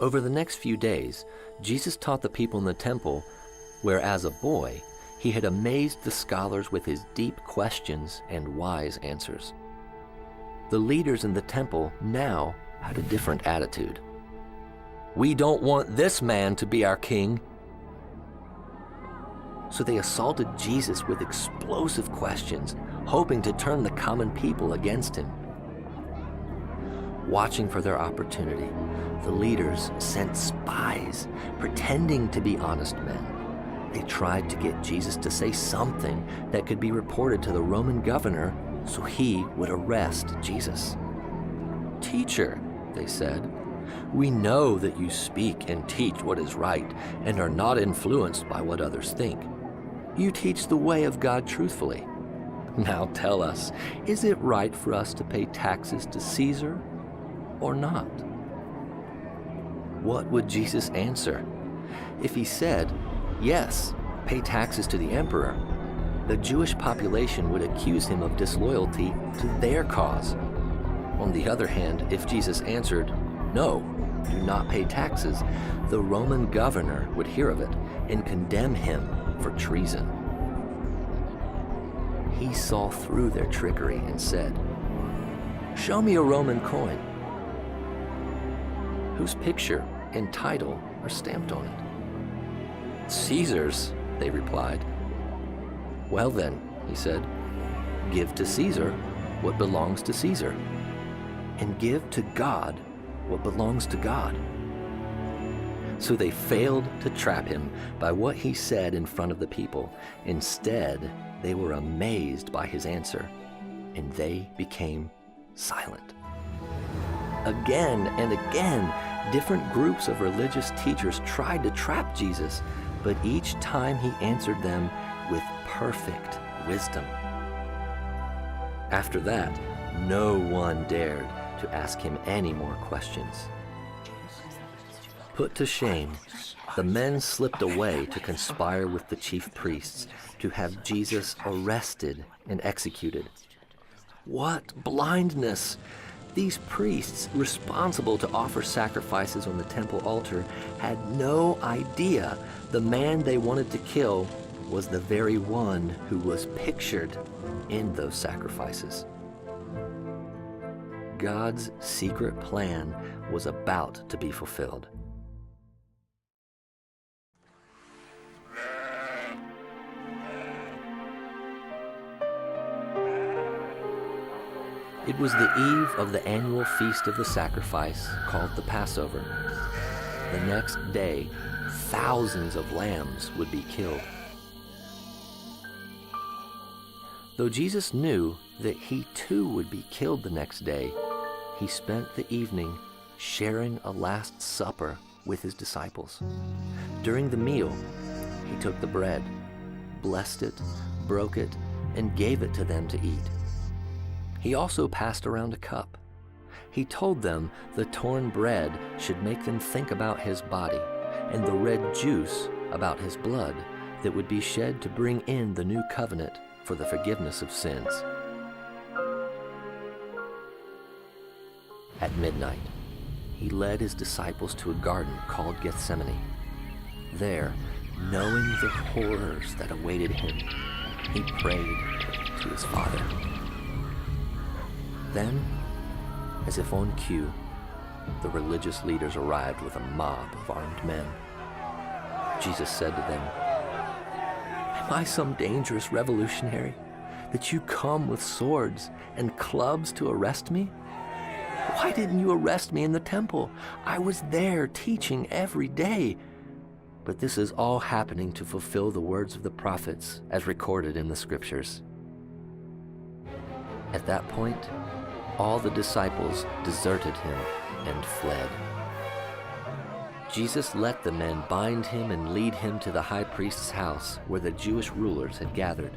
Over the next few days, Jesus taught the people in the temple where, as a boy, he had amazed the scholars with his deep questions and wise answers. The leaders in the temple now had a different attitude. "We don't want this man to be our king." So they assaulted Jesus with explosive questions, hoping to turn the common people against him. Watching for their opportunity, the leaders sent spies pretending to be honest men. They tried to get Jesus to say something that could be reported to the Roman governor so he would arrest Jesus. "Teacher," they said, "we know that you speak and teach what is right and are not influenced by what others think. You teach the way of God truthfully. Now tell us, is it right for us to pay taxes to Caesar or not?" What would Jesus answer? If he said, "Yes, pay taxes to the emperor," the Jewish population would accuse him of disloyalty to their cause. On the other hand, if Jesus answered, "No, do not pay taxes," the Roman governor would hear of it and condemn him for treason. He saw through their trickery and said, "Show me a Roman coin whose picture and title are stamped on it." "Caesar's," they replied. "Well then," he said, "give to Caesar what belongs to Caesar, and give to God what belongs to God." So they failed to trap him by what he said in front of the people. Instead, they were amazed by his answer, and they became silent. Again and again, different groups of religious teachers tried to trap Jesus, but each time he answered them with perfect wisdom. After that, no one dared to ask him any more questions. Put to shame, the men slipped away to conspire with the chief priests to have Jesus arrested and executed. What blindness! These priests, responsible to offer sacrifices on the temple altar, had no idea the man they wanted to kill was the very one who was pictured in those sacrifices. God's secret plan was about to be fulfilled. It was the eve of the annual feast of the sacrifice called the Passover. The next day, thousands of lambs would be killed. Though Jesus knew that he too would be killed the next day, he spent the evening sharing a last supper with his disciples. During the meal, he took the bread, blessed it, broke it, and gave it to them to eat. He also passed around a cup. He told them the torn bread should make them think about his body, and the red juice about his blood that would be shed to bring in the new covenant for the forgiveness of sins. At midnight, he led his disciples to a garden called Gethsemane. There, knowing the horrors that awaited him, he prayed to his Father. Then, as if on cue, the religious leaders arrived with a mob of armed men. Jesus said to them, "Am I some dangerous revolutionary that you come with swords and clubs to arrest me? Why didn't you arrest me in the temple? I was there teaching every day." But this is all happening to fulfill the words of the prophets as recorded in the scriptures. At that point, all the disciples deserted him and fled. Jesus let the men bind him and lead him to the high priest's house where the Jewish rulers had gathered.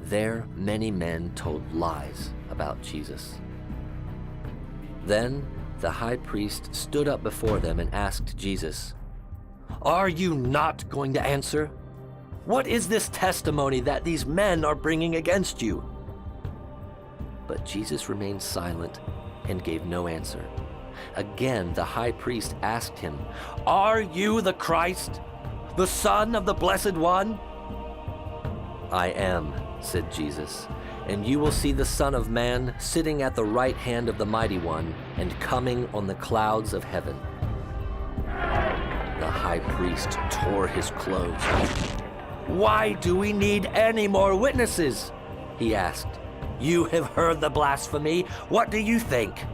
There, many men told lies about Jesus. Then the high priest stood up before them and asked Jesus, "Are you not going to answer? What is this testimony that these men are bringing against you?" But Jesus remained silent and gave no answer. Again, the high priest asked him, "Are you the Christ, the Son of the Blessed One?" "I am," said Jesus, "and you will see the Son of Man sitting at the right hand of the Mighty One and coming on the clouds of heaven." The high priest tore his clothes. "Why do we need any more witnesses?" he asked. "You have heard the blasphemy. What do you think?"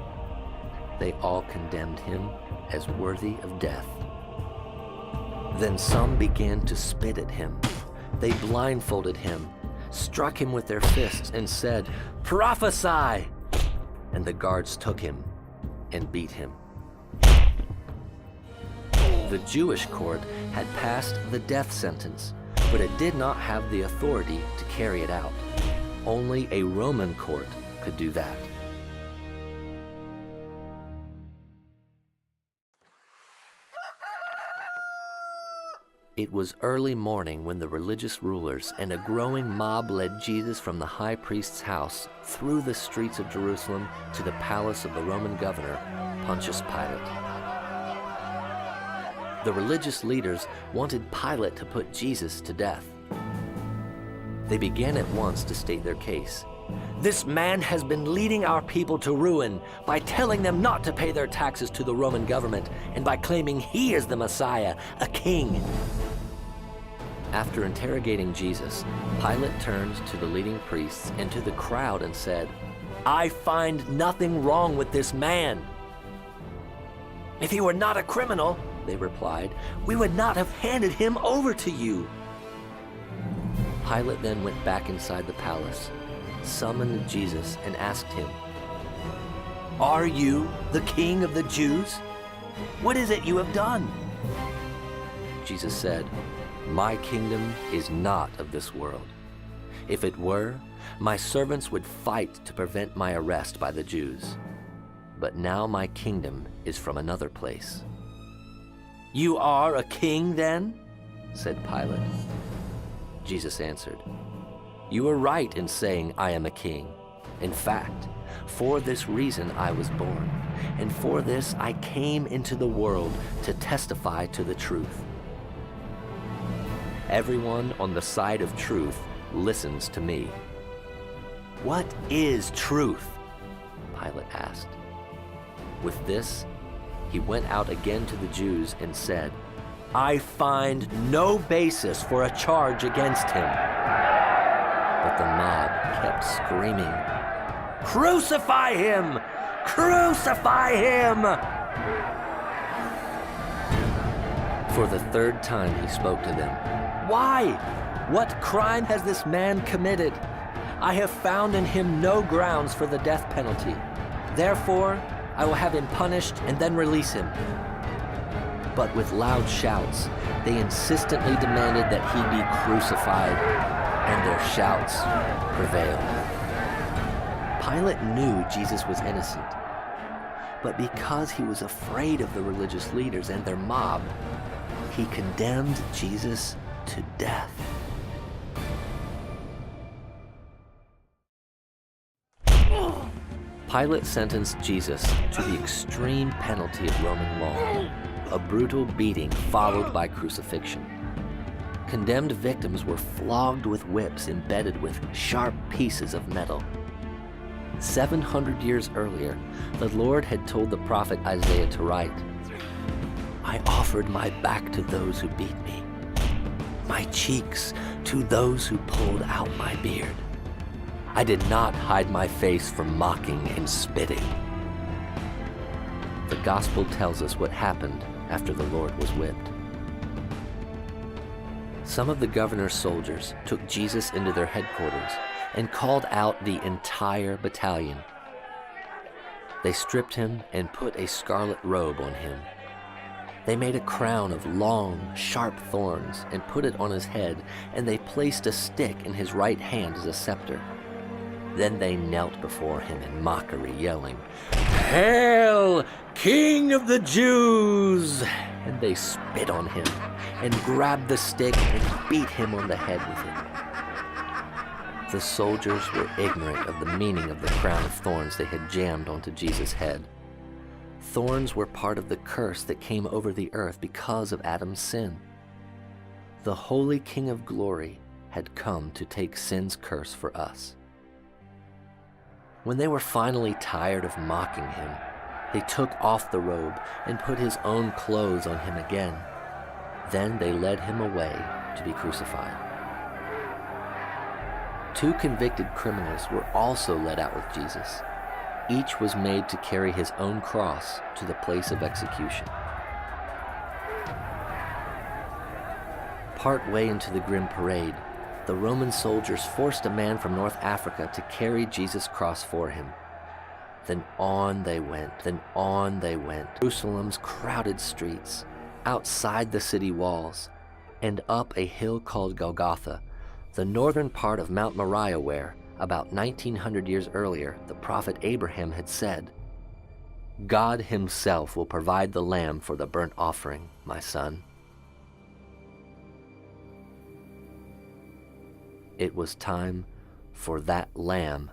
They all condemned him as worthy of death. Then some began to spit at him. They blindfolded him, struck him with their fists, and said, "Prophesy!" And the guards took him and beat him. The Jewish court had passed the death sentence, but it did not have the authority to carry it out. Only a Roman court could do that. It was early morning when the religious rulers and a growing mob led Jesus from the high priest's house through the streets of Jerusalem to the palace of the Roman governor, Pontius Pilate. The religious leaders wanted Pilate to put Jesus to death. They began at once to state their case. "This man has been leading our people to ruin by telling them not to pay their taxes to the Roman government and by claiming he is the Messiah, a king." After interrogating Jesus, Pilate turned to the leading priests and to the crowd and said, "I find nothing wrong with this man." "If he were not a criminal," they replied, "we would not have handed him over to you." Pilate then went back inside the palace, summoned Jesus, and asked him, "Are you the king of the Jews? What is it you have done?" Jesus said, "My kingdom is not of this world. If it were, my servants would fight to prevent my arrest by the Jews. But now my kingdom is from another place." "You are a king then?" said Pilate. Jesus answered, "You are right in saying I am a king. In fact, for this reason I was born, and for this I came into the world to testify to the truth. Everyone on the side of truth listens to me." "What is truth?" Pilate asked. With this, he went out again to the Jews and said, "I find no basis for a charge against him." But the mob kept screaming, "Crucify him! Crucify him!" For the third time he spoke to them. "Why? What crime has this man committed? I have found in him no grounds for the death penalty. Therefore, I will have him punished and then release him." But with loud shouts, they insistently demanded that he be crucified, and their shouts prevailed. Pilate knew Jesus was innocent, but because he was afraid of the religious leaders and their mob, he condemned Jesus to death. Pilate sentenced Jesus to the extreme penalty of Roman law, a brutal beating followed by crucifixion. Condemned victims were flogged with whips embedded with sharp pieces of metal. 700 years earlier, the Lord had told the prophet Isaiah to write, "I offered my back to those who beat me, my cheeks to those who pulled out my beard. I did not hide my face from mocking and spitting." The gospel tells us what happened after the Lord was whipped. Some of the governor's soldiers took Jesus into their headquarters and called out the entire battalion. They stripped him and put a scarlet robe on him. They made a crown of long, sharp thorns and put it on his head, and they placed a stick in his right hand as a scepter. Then they knelt before him in mockery, yelling, "Hail, King of the Jews!" And they spit on him and grabbed the stick and beat him on the head with it. The soldiers were ignorant of the meaning of the crown of thorns they had jammed onto Jesus' head. thorns were part of the curse that came over the earth because of Adam's sin. The Holy King of Glory had come to take sin's curse for us. When they were finally tired of mocking him, they took off the robe and put his own clothes on him again. Then they led him away to be crucified. 2 convicted criminals were also led out with Jesus. Each was made to carry his own cross to the place of execution. Partway into the grim parade, the Roman soldiers forced a man from North Africa to carry Jesus' cross for him. Then on they went, Jerusalem's crowded streets, outside the city walls, and up a hill called Golgotha, the northern part of Mount Moriah where, about 1900 years earlier, the prophet Abraham had said, "God himself will provide the lamb for the burnt offering, my son." It was time for that lamb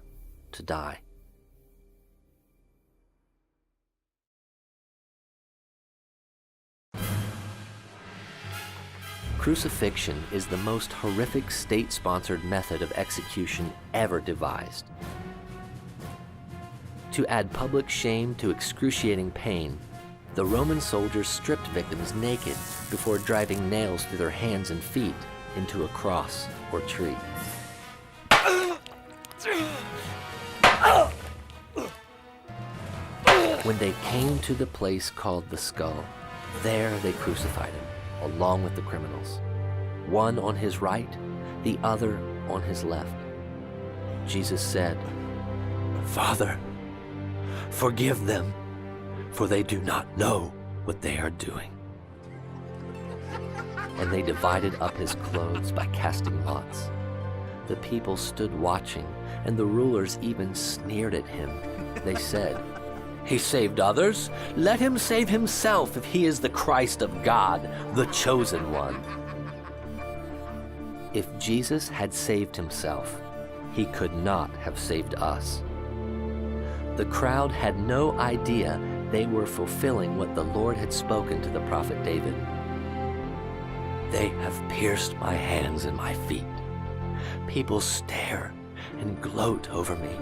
to die. Crucifixion is the most horrific state-sponsored method of execution ever devised. To add public shame to excruciating pain, the Roman soldiers stripped victims naked before driving nails through their hands and feet into a cross or tree. When they came to the place called the skull, there they crucified him, along with the criminals, one on his right, the other on his left. Jesus said, "Father, forgive them, for they do not know what they are doing." And they divided up his clothes by casting lots. The people stood watching, and the rulers even sneered at him. They said, "He saved others. Let him save himself if he is the Christ of God, the chosen one." If Jesus had saved himself, he could not have saved us. The crowd had no idea they were fulfilling what the Lord had spoken to the prophet David. "They have pierced my hands and my feet. People stare and gloat over me.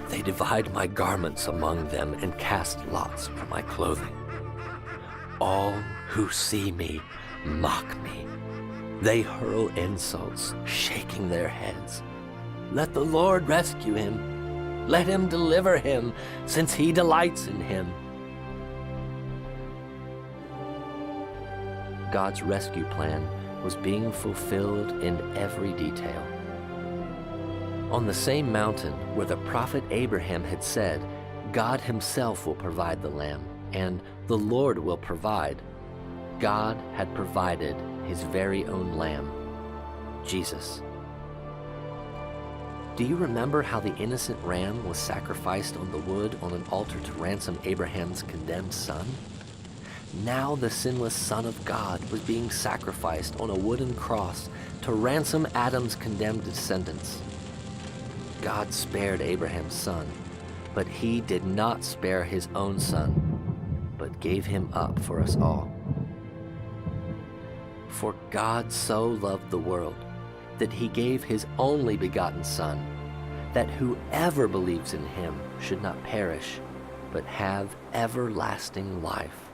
They divide my garments among them and cast lots for my clothing. All who see me mock me. They hurl insults, shaking their heads. Let the Lord rescue him. Let him deliver him, since he delights in him." God's rescue plan was being fulfilled in every detail. On the same mountain where the prophet Abraham had said, "God himself will provide the lamb," and "the Lord will provide," God had provided his very own lamb, Jesus. Do you remember how the innocent ram was sacrificed on the wood on an altar to ransom Abraham's condemned son? Now the sinless Son of God was being sacrificed on a wooden cross to ransom Adam's condemned descendants. God spared Abraham's son, but he did not spare his own son, but gave him up for us all. For God so loved the world that he gave his only begotten Son, that whoever believes in him should not perish, but have everlasting life.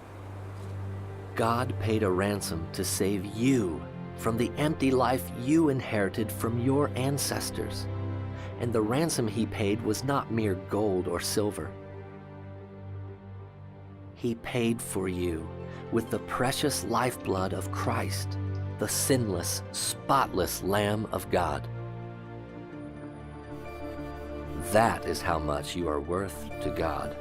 God paid a ransom to save you from the empty life you inherited from your ancestors. And the ransom he paid was not mere gold or silver. He paid for you with the precious lifeblood of Christ, the sinless, spotless Lamb of God. That is how much you are worth to God.